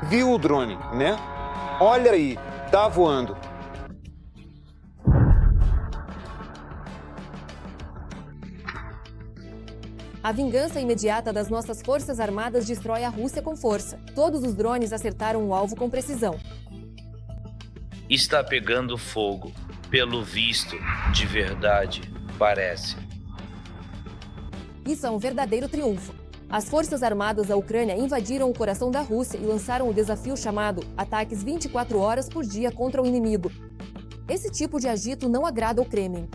viu o drone, né? Olha aí, tá voando. A vingança imediata das nossas forças armadas destrói a Rússia com força. Todos os drones acertaram o alvo com precisão. Está pegando fogo. Pelo visto, de verdade, parece. Isso é um verdadeiro triunfo. As forças armadas da Ucrânia invadiram o coração da Rússia e lançaram o desafio chamado ataques 24 horas por dia contra o inimigo. Esse tipo de agito não agrada ao Kremlin.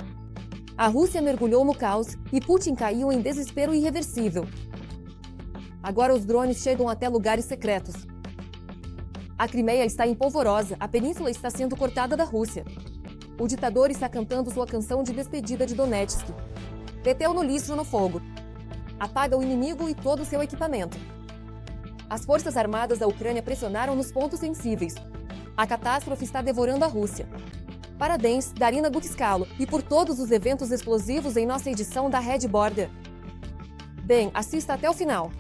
A Rússia mergulhou no caos e Putin caiu em desespero irreversível. Agora os drones chegam até lugares secretos. A Crimeia está em polvorosa, a península está sendo cortada da Rússia. O ditador está cantando sua canção de despedida de Donetsk. Meteu no lixo no fogo. Apaga o inimigo e todo o seu equipamento. As forças armadas da Ucrânia pressionaram nos pontos sensíveis. A catástrofe está devorando a Rússia. Parabéns, Darina Gutskalo, e por todos os eventos explosivos em nossa edição da Red Border. Bem, assista até o final.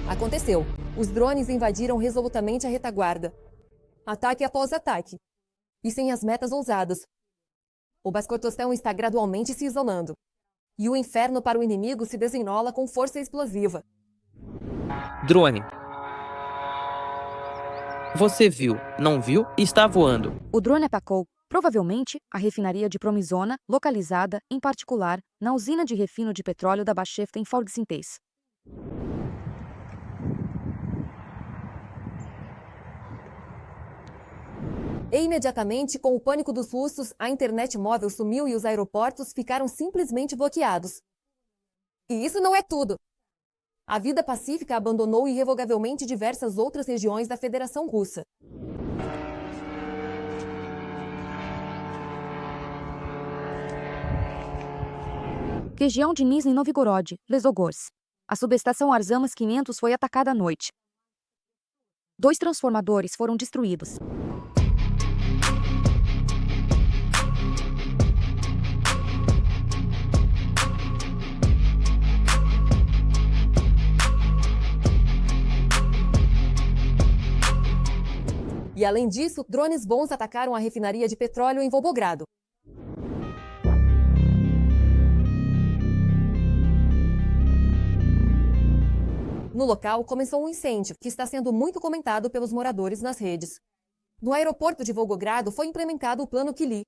Aconteceu. Os drones invadiram resolutamente a retaguarda. Ataque após ataque. E sem as metas ousadas. O Baskortostão está gradualmente se isolando. E o inferno para o inimigo se desenrola com força explosiva. Drone. Você viu, não viu e está voando. O drone atacou, provavelmente, a refinaria de Promizona, localizada, em particular, na usina de refino de petróleo da Bashefta em Forgsintez. E imediatamente, com o pânico dos russos, a internet móvel sumiu e os aeroportos ficaram simplesmente bloqueados. E isso não é tudo! A vida pacífica abandonou irrevogavelmente diversas outras regiões da Federação Russa. Região de Nizhny Novgorod, Lesogorsk. A subestação Arzamas 500 foi atacada à noite. 2 transformadores foram destruídos. E além disso, drones bons atacaram a refinaria de petróleo em Volgogrado. No local, começou um incêndio, que está sendo muito comentado pelos moradores nas redes. No aeroporto de Volgogrado foi implementado o Plano Kili.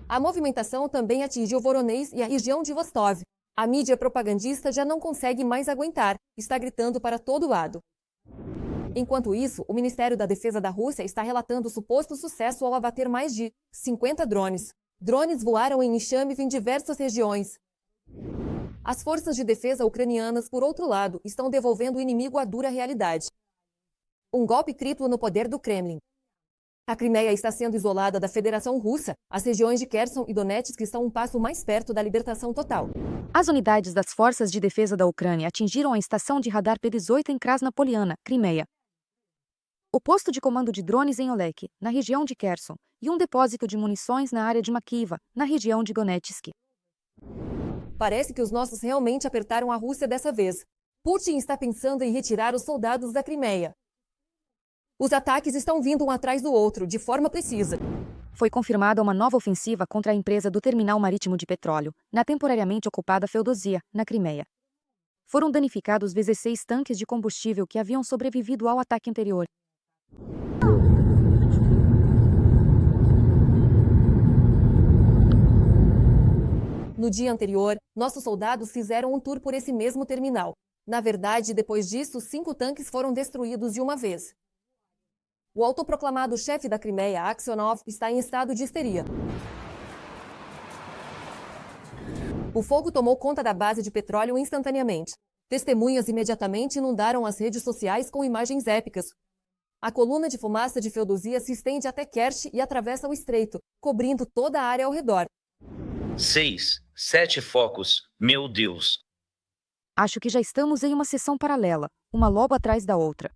A movimentação também atingiu Voronezh e a região de Rostov. A mídia propagandista já não consegue mais aguentar, está gritando para todo lado. Enquanto isso, o Ministério da Defesa da Rússia está relatando suposto sucesso ao abater mais de 50 drones. Drones voaram em enxame em diversas regiões. As forças de defesa ucranianas, por outro lado, estão devolvendo o inimigo à dura realidade. Um golpe triplo no poder do Kremlin. A Crimeia está sendo isolada da Federação Russa. As regiões de Kherson e Donetsk estão um passo mais perto da libertação total. As unidades das Forças de Defesa da Ucrânia atingiram a estação de radar P-18 em Krasnopoliana, Crimeia. O posto de comando de drones em Olek, na região de Kherson, e um depósito de munições na área de Makiva, na região de Donetsk. Parece que os nossos realmente apertaram a Rússia dessa vez. Putin está pensando em retirar os soldados da Crimeia. Os ataques estão vindo um atrás do outro, de forma precisa. Foi confirmada uma nova ofensiva contra a empresa do terminal marítimo de petróleo, na temporariamente ocupada Feodosia, na Crimeia. Foram danificados 16 tanques de combustível que haviam sobrevivido ao ataque anterior. No dia anterior, nossos soldados fizeram um tour por esse mesmo terminal. Na verdade, depois disso, 5 tanques foram destruídos de uma vez. O autoproclamado chefe da Crimeia, Aksionov, está em estado de histeria. O fogo tomou conta da base de petróleo instantaneamente. Testemunhas imediatamente inundaram as redes sociais com imagens épicas. A coluna de fumaça de Feodosia se estende até Kerch e atravessa o estreito, cobrindo toda a área ao redor. 6, 7 focos, meu Deus. Acho que já estamos em uma seção paralela, uma logo atrás da outra.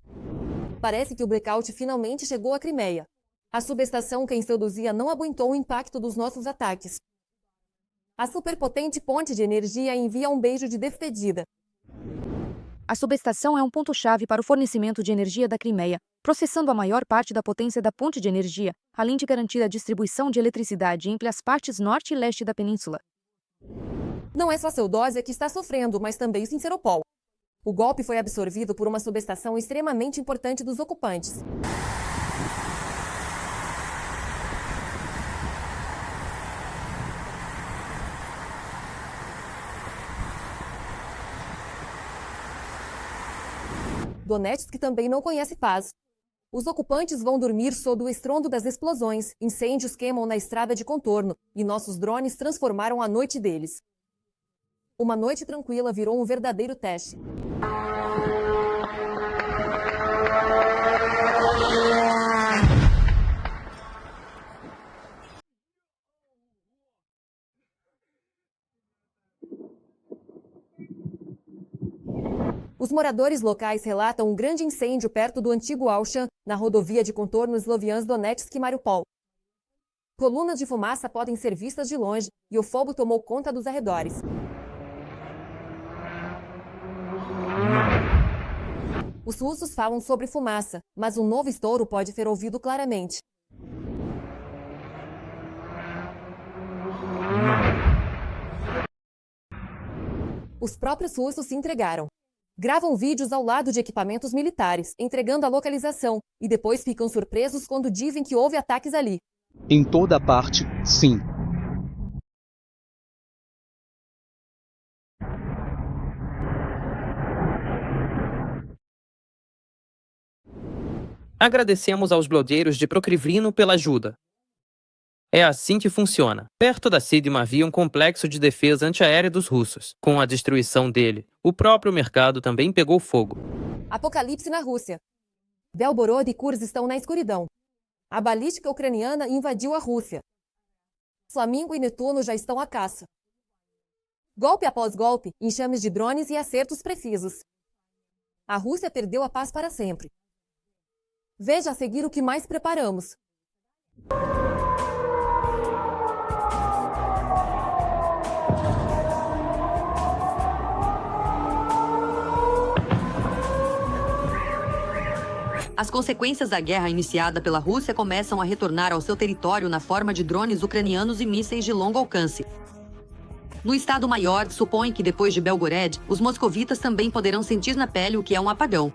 Parece que o blackout finalmente chegou à Crimeia. A subestação que em Feodosia não aguentou o impacto dos nossos ataques. A superpotente ponte de energia envia um beijo de despedida. A subestação é um ponto-chave para o fornecimento de energia da Crimeia, processando a maior parte da potência da ponte de energia, além de garantir a distribuição de eletricidade entre as partes norte e leste da península. Não é só Feodósia que está sofrendo, mas também Simferopol. O golpe foi absorvido por uma subestação extremamente importante dos ocupantes. Donetsk também não conhece paz. Os ocupantes vão dormir sob o estrondo das explosões, incêndios queimam na estrada de contorno e nossos drones transformaram a noite deles. Uma noite tranquila virou um verdadeiro teste. Os moradores locais relatam um grande incêndio perto do antigo Auchan, na rodovia de contorno Sloviansk-Donetsk e Mariupol. Colunas de fumaça podem ser vistas de longe e o fogo tomou conta dos arredores. Os russos falam sobre fumaça, mas um novo estouro pode ser ouvido claramente. Os próprios russos se entregaram. Gravam vídeos ao lado de equipamentos militares, entregando a localização, e depois ficam surpresos quando dizem que houve ataques ali. Em toda parte, sim. Agradecemos aos blogueiros de Procrivlino pela ajuda. É assim que funciona. Perto da Sigma havia um complexo de defesa antiaérea dos russos. Com a destruição dele, o próprio mercado também pegou fogo. Apocalipse na Rússia. Belgorod e Kursk estão na escuridão. A balística ucraniana invadiu a Rússia. Flamingo e Netuno já estão à caça. Golpe após golpe, enxames de drones e acertos precisos. A Rússia perdeu a paz para sempre. Veja a seguir o que mais preparamos. As consequências da guerra iniciada pela Rússia começam a retornar ao seu território na forma de drones ucranianos e mísseis de longo alcance. No Estado-Maior, supõe que depois de Belgorod, os moscovitas também poderão sentir na pele o que é um apagão.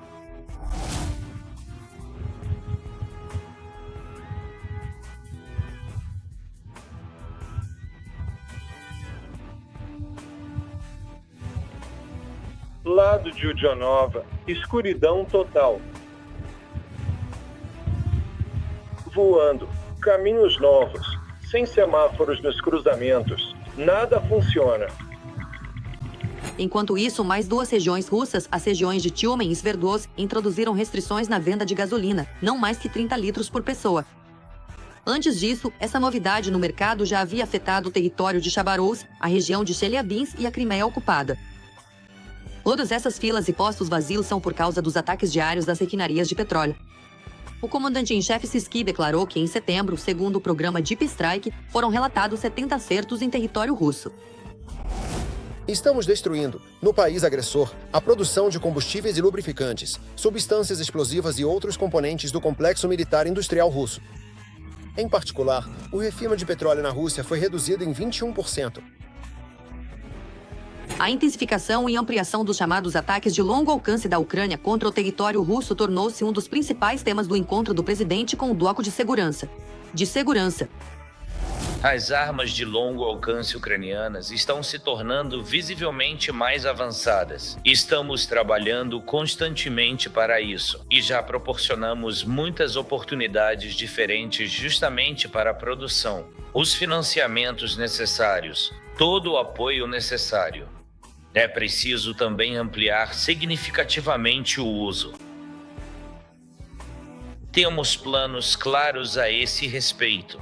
Lado de Udionova, escuridão total. Voando, caminhos novos, sem semáforos nos cruzamentos, nada funciona. Enquanto isso, mais duas regiões russas, as regiões de Tyumen e Sverdlovsk, introduziram restrições na venda de gasolina, não mais que 30 litros por pessoa. Antes disso, essa novidade no mercado já havia afetado o território de Chabarovsk, a região de Chelyabinsk e a Crimeia ocupada. Todas essas filas e postos vazios são por causa dos ataques diários das refinarias de petróleo. O comandante-em-chefe Sisky declarou que, em setembro, segundo o programa Deep Strike, foram relatados 70 acertos em território russo. Estamos destruindo, no país agressor, a produção de combustíveis e lubrificantes, substâncias explosivas e outros componentes do complexo militar industrial russo. Em particular, o refino de petróleo na Rússia foi reduzido em 21%. A intensificação e ampliação dos chamados ataques de longo alcance da Ucrânia contra o território russo tornou-se um dos principais temas do encontro do presidente com o bloco de segurança. As armas de longo alcance ucranianas estão se tornando visivelmente mais avançadas. Estamos trabalhando constantemente para isso e já proporcionamos muitas oportunidades diferentes justamente para a produção, os financiamentos necessários, todo o apoio necessário. É preciso também ampliar significativamente o uso. Temos planos claros a esse respeito.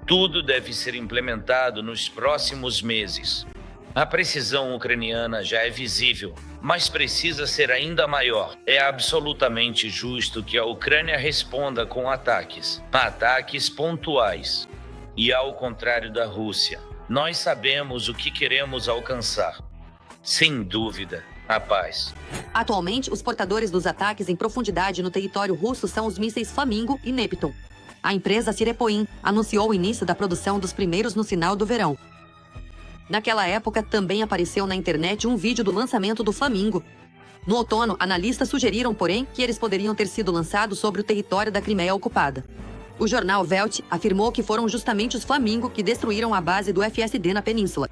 Tudo deve ser implementado nos próximos meses. A precisão ucraniana já é visível, mas precisa ser ainda maior. É absolutamente justo que a Ucrânia responda com ataques pontuais. E ao contrário da Rússia, nós sabemos o que queremos alcançar. Sem dúvida, a paz. Atualmente, os portadores dos ataques em profundidade no território russo são os mísseis Flamingo e Neptun. A empresa Sirepoin anunciou o início da produção dos primeiros no final do verão. Naquela época, também apareceu na internet um vídeo do lançamento do Flamingo. No outono, analistas sugeriram, porém, que eles poderiam ter sido lançados sobre o território da Crimeia ocupada. O jornal Welt afirmou que foram justamente os Flamingo que destruíram a base do FSD na península.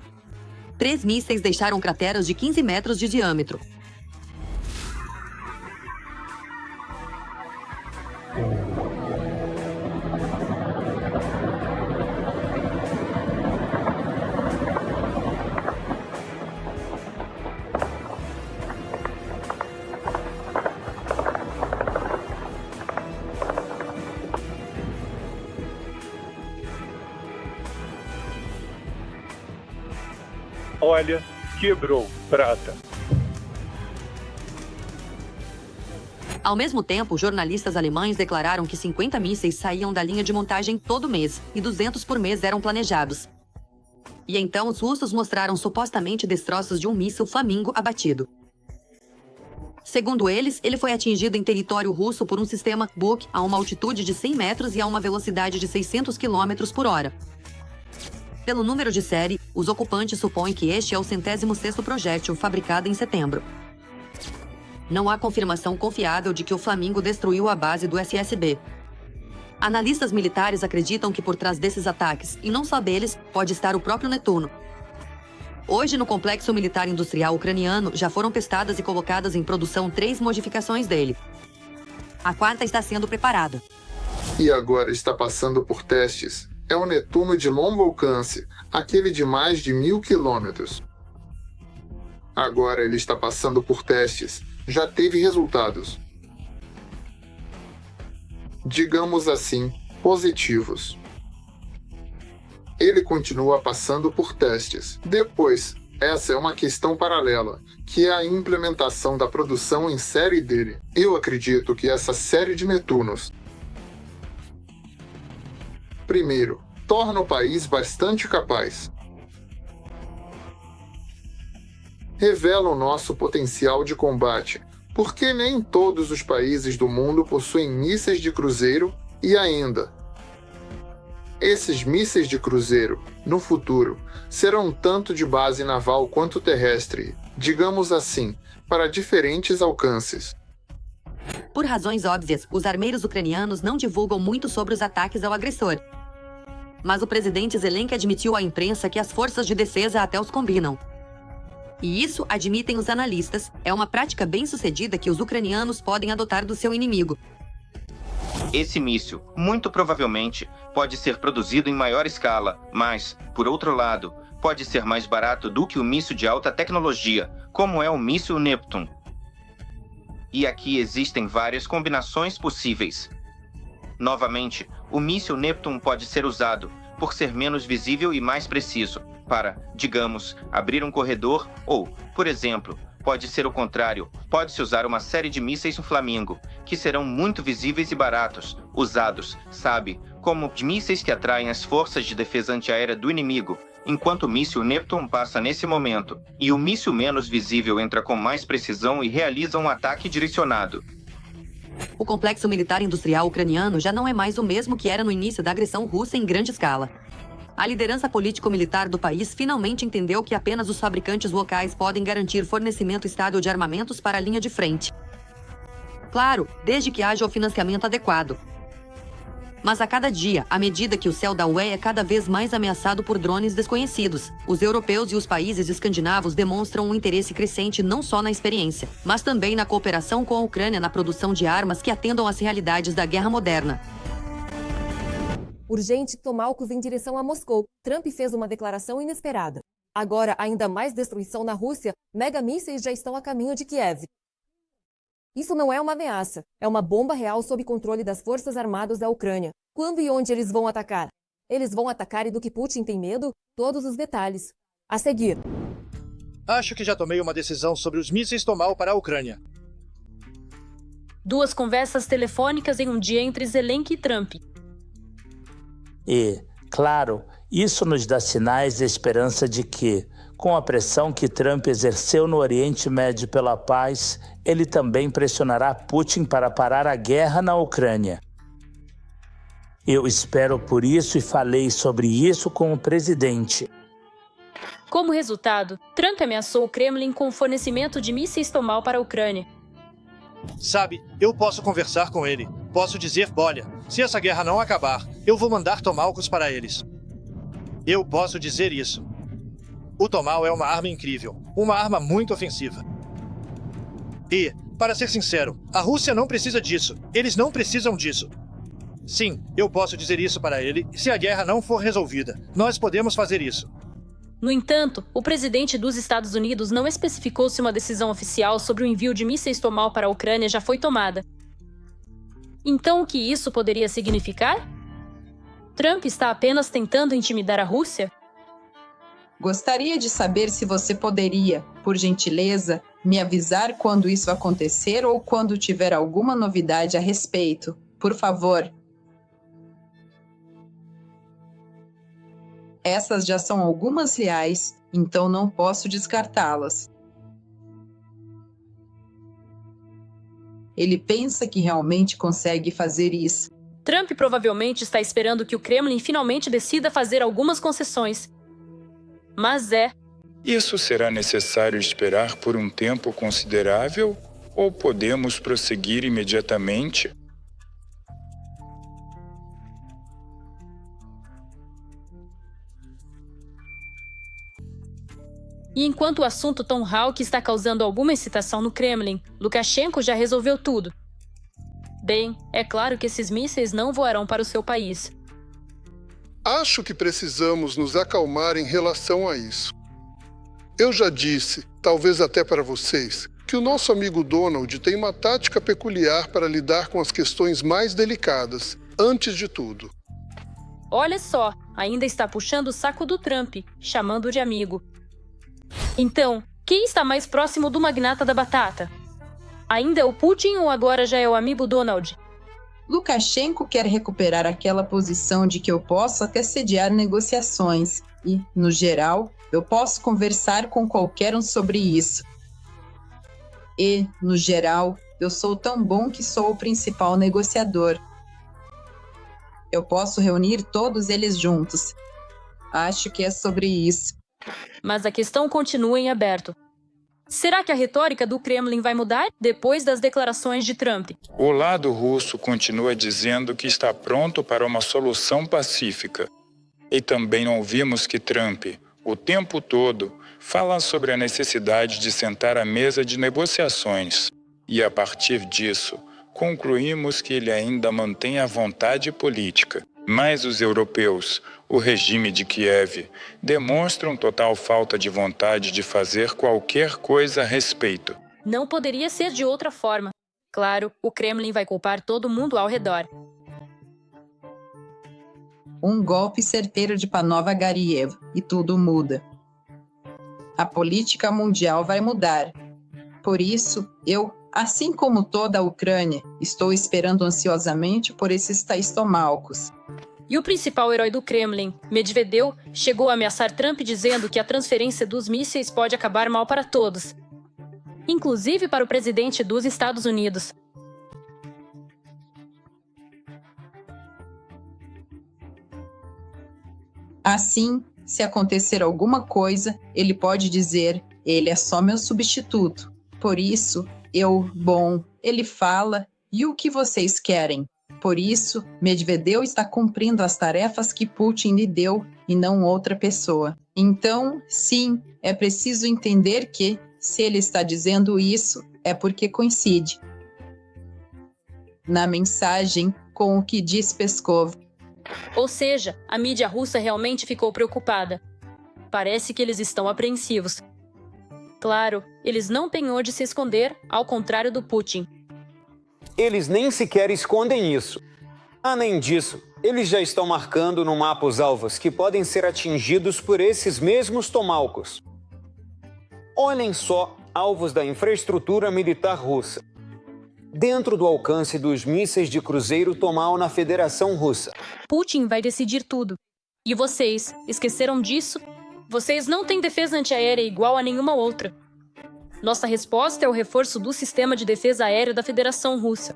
3 mísseis deixaram crateras de 15 metros de diâmetro. Olha, quebrou, prata. Ao mesmo tempo, jornalistas alemães declararam que 50 mísseis saíam da linha de montagem todo mês e 200 por mês eram planejados. E então os russos mostraram supostamente destroços de um míssil Flamingo abatido. Segundo eles, ele foi atingido em território russo por um sistema Buk a uma altitude de 100 metros e a uma velocidade de 600 km por hora. Pelo número de série, os ocupantes supõem que este é o 106º projétil fabricado em setembro. Não há confirmação confiável de que o Flamingo destruiu a base do SSB. Analistas militares acreditam que por trás desses ataques, e não só deles, pode estar o próprio Netuno. Hoje, no complexo militar industrial ucraniano, já foram testadas e colocadas em produção 3 modificações dele. A 4ª está sendo preparada. E agora está passando por testes. É o Netuno de longo alcance, aquele de mais de 1000 quilômetros. Agora ele está passando por testes. Já teve resultados. Digamos assim, positivos. Ele continua passando por testes. Depois, essa é uma questão paralela, que é a implementação da produção em série dele. Eu acredito que essa série de Netunos, primeiro, torna o país bastante capaz. Revela o nosso potencial de combate, porque nem todos os países do mundo possuem mísseis de cruzeiro e ainda. Esses mísseis de cruzeiro, no futuro, serão tanto de base naval quanto terrestre, digamos assim, para diferentes alcances. Por razões óbvias, os armeiros ucranianos não divulgam muito sobre os ataques ao agressor. Mas o presidente Zelensky admitiu à imprensa que as forças de defesa até os combinam. E isso, admitem os analistas, é uma prática bem-sucedida que os ucranianos podem adotar do seu inimigo. Esse míssil, muito provavelmente, pode ser produzido em maior escala, mas, por outro lado, pode ser mais barato do que o míssil de alta tecnologia, como é o míssil Neptun. E aqui existem várias combinações possíveis. Novamente, o míssil Neptun pode ser usado, por ser menos visível e mais preciso, para, digamos, abrir um corredor ou, por exemplo, pode ser o contrário, pode-se usar uma série de mísseis no Flamingo, que serão muito visíveis e baratos, usados, sabe, como mísseis que atraem as forças de defesa antiaérea do inimigo, enquanto o míssil Neptun passa nesse momento, e o míssil menos visível entra com mais precisão e realiza um ataque direcionado. O complexo militar industrial ucraniano já não é mais o mesmo que era no início da agressão russa em grande escala. A liderança político-militar do país finalmente entendeu que apenas os fabricantes locais podem garantir fornecimento estável de armamentos para a linha de frente. Claro, desde que haja o financiamento adequado. Mas a cada dia, à medida que o céu da UE é cada vez mais ameaçado por drones desconhecidos, os europeus e os países escandinavos demonstram um interesse crescente não só na experiência, mas também na cooperação com a Ucrânia na produção de armas que atendam às realidades da guerra moderna. Urgente Tomahawks em direção a Moscou. Trump fez uma declaração inesperada. Agora, ainda mais destruição na Rússia, mega-mísseis já estão a caminho de Kiev. Isso não é uma ameaça, é uma bomba real sob controle das forças armadas da Ucrânia. Quando e onde eles vão atacar? Eles vão atacar e do que Putin tem medo? Todos os detalhes. A seguir. Acho que já tomei uma decisão sobre os mísseis Tomahawk para a Ucrânia. 2 conversas telefônicas em um dia entre Zelensky e Trump. E, claro, isso nos dá sinais de esperança de que, Com a pressão que Trump exerceu no Oriente Médio pela paz, ele também pressionará Putin para parar a guerra na Ucrânia. Eu espero por isso e falei sobre isso com o presidente. Como resultado, Trump ameaçou o Kremlin com o fornecimento de mísseis Tomahawk para a Ucrânia. Sabe, eu posso conversar com ele. Posso dizer, olha, se essa guerra não acabar, eu vou mandar Tomahawks para eles. Eu posso dizer isso. O Tomahawk é uma arma incrível, uma arma muito ofensiva. E, para ser sincero, a Rússia não precisa disso. Eles não precisam disso. Sim, eu posso dizer isso para ele. Se a guerra não for resolvida, nós podemos fazer isso. No entanto, o presidente dos Estados Unidos não especificou se uma decisão oficial sobre o envio de mísseis Tomahawk para a Ucrânia já foi tomada. Então, o que isso poderia significar? Trump está apenas tentando intimidar a Rússia? Gostaria de saber se você poderia, por gentileza, me avisar quando isso acontecer ou quando tiver alguma novidade a respeito. Por favor. Essas já são algumas reais, então não posso descartá-las. Ele pensa que realmente consegue fazer isso. Trump provavelmente está esperando que o Kremlin finalmente decida fazer algumas concessões. Mas Isso será necessário esperar por um tempo considerável ou podemos prosseguir imediatamente? E enquanto o assunto Tomahawk está causando alguma excitação no Kremlin, Lukashenko já resolveu tudo. Bem, é claro que esses mísseis não voarão para o seu país. Acho que precisamos nos acalmar em relação a isso. Eu já disse, talvez até para vocês, que o nosso amigo Donald tem uma tática peculiar para lidar com as questões mais delicadas, antes de tudo. Olha só, ainda está puxando o saco do Trump, chamando-o de amigo. Então, quem está mais próximo do magnata da batata? Ainda é o Putin ou agora já é o amigo Donald? Lukashenko quer recuperar aquela posição de que eu posso até sediar negociações e, no geral, eu posso conversar com qualquer um sobre isso. E, no geral, eu sou tão bom que sou o principal negociador. Eu posso reunir todos eles juntos. Acho que é sobre isso. Mas a questão continua em aberto. Será que a retórica do Kremlin vai mudar depois das declarações de Trump? O lado russo continua dizendo que está pronto para uma solução pacífica. E também ouvimos que Trump, o tempo todo, fala sobre a necessidade de sentar à mesa de negociações. E a partir disso, concluímos que ele ainda mantém a vontade política. Mas os europeus, o regime de Kiev, demonstram total falta de vontade de fazer qualquer coisa a respeito. Não poderia ser de outra forma. Claro, o Kremlin vai culpar todo mundo ao redor. Um golpe certeiro de Panova Gariev e tudo muda. A política mundial vai mudar. Por isso, eu, assim como toda a Ucrânia, estou esperando ansiosamente por esses tais Tomahawks. E o principal herói do Kremlin, Medvedev, chegou a ameaçar Trump dizendo que a transferência dos mísseis pode acabar mal para todos, inclusive para o presidente dos Estados Unidos. Assim, se acontecer alguma coisa, ele pode dizer, ele é só meu substituto. Por isso, ele fala, e o que vocês querem? Por isso, Medvedev está cumprindo as tarefas que Putin lhe deu e não outra pessoa. Então, sim, é preciso entender que, se ele está dizendo isso, é porque coincide na mensagem com o que diz Peskov. Ou seja, a mídia russa realmente ficou preocupada. Parece que eles estão apreensivos. Claro, eles não têm onde se esconder, ao contrário do Putin. Eles nem sequer escondem isso. Além disso, eles já estão marcando no mapa os alvos que podem ser atingidos por esses mesmos Tomahawks. Olhem só alvos da infraestrutura militar russa, dentro do alcance dos mísseis de cruzeiro Tomahawk na Federação Russa. Putin vai decidir tudo. E vocês, esqueceram disso? Vocês não têm defesa antiaérea igual a nenhuma outra. Nossa resposta é o reforço do sistema de defesa aérea da Federação Russa.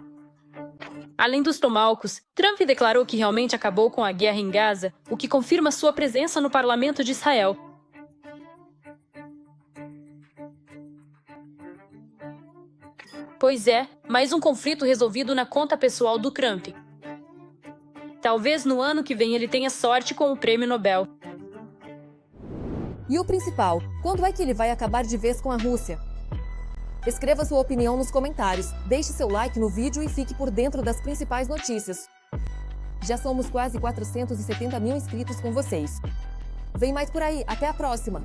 Além dos Tomahawks, Trump declarou que realmente acabou com a guerra em Gaza, o que confirma sua presença no parlamento de Israel. Pois é, mais um conflito resolvido na conta pessoal do Trump. Talvez no ano que vem ele tenha sorte com o prêmio Nobel. E o principal, quando é que ele vai acabar de vez com a Rússia? Escreva sua opinião nos comentários, deixe seu like no vídeo e fique por dentro das principais notícias. Já somos quase 470 mil inscritos com vocês. Vem mais por aí, até a próxima!